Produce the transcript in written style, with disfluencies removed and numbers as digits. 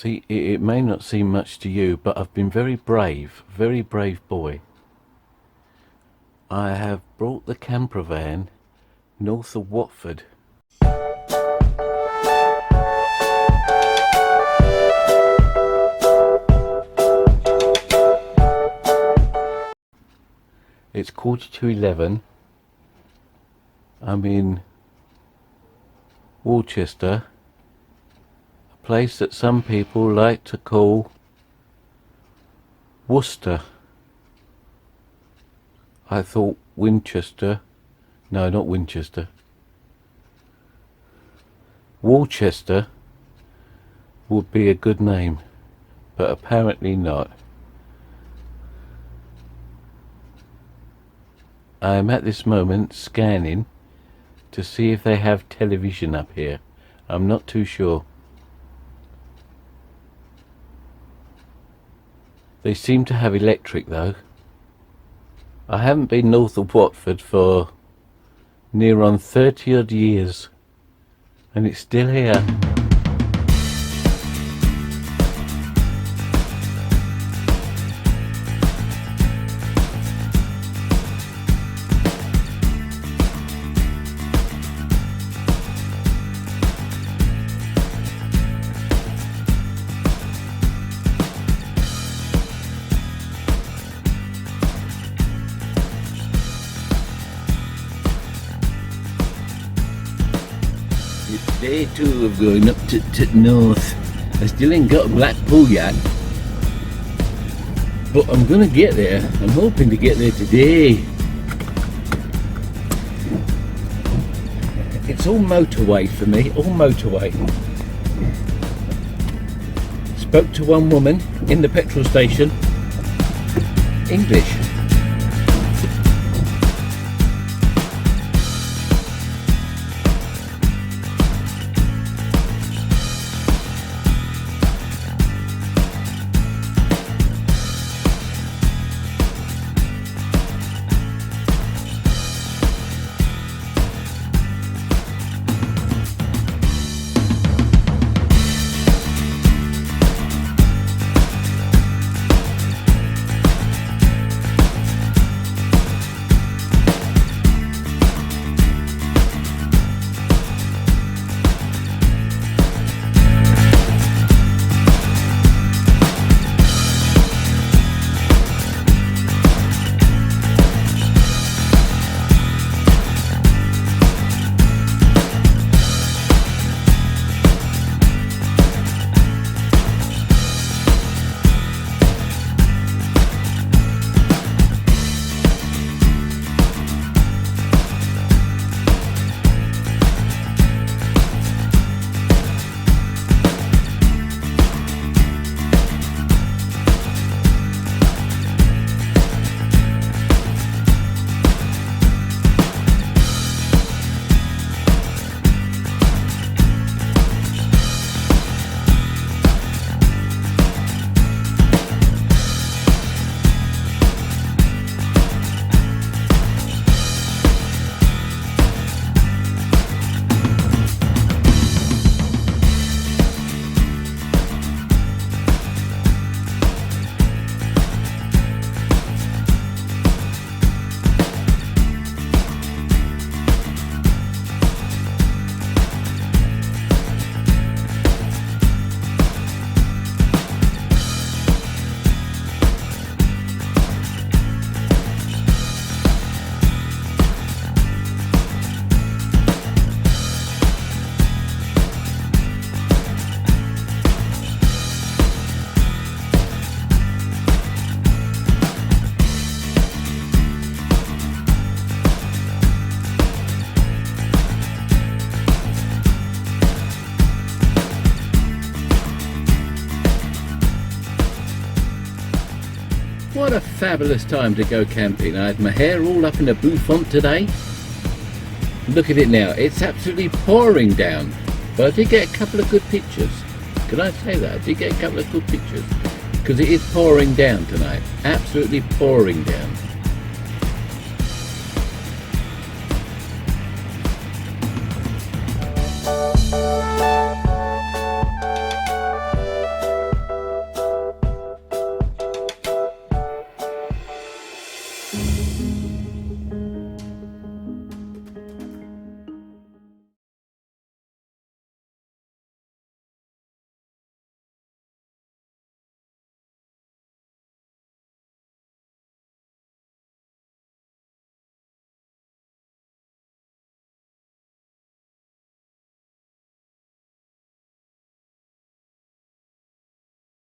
See, it may not seem much to you, but I've been very brave boy. I have brought the camper van north of Watford. It's 11:15. I'm in Worcester, a place that some people like to call Worcester. I thought Winchester. No, not Winchester. Worcester would be a good name, but apparently not. I am at this moment scanning to see if they have television up here. I'm not too sure. They seem to have electric though. I haven't been north of Watford for near on 30 odd years, and it's still here. It's day 2 of going up to north. I still ain't got Blackpool yet, but I'm gonna get there. I'm hoping to get there today. It's all motorway for me, all motorway. Spoke to one woman in the petrol station, English. What a fabulous time to go camping. I had my hair all up in a bouffant today. Look at it now, it's absolutely pouring down. But I did get a couple of good pictures. Can I say that? I did get a couple of good pictures. Because it is pouring down tonight. Absolutely pouring down.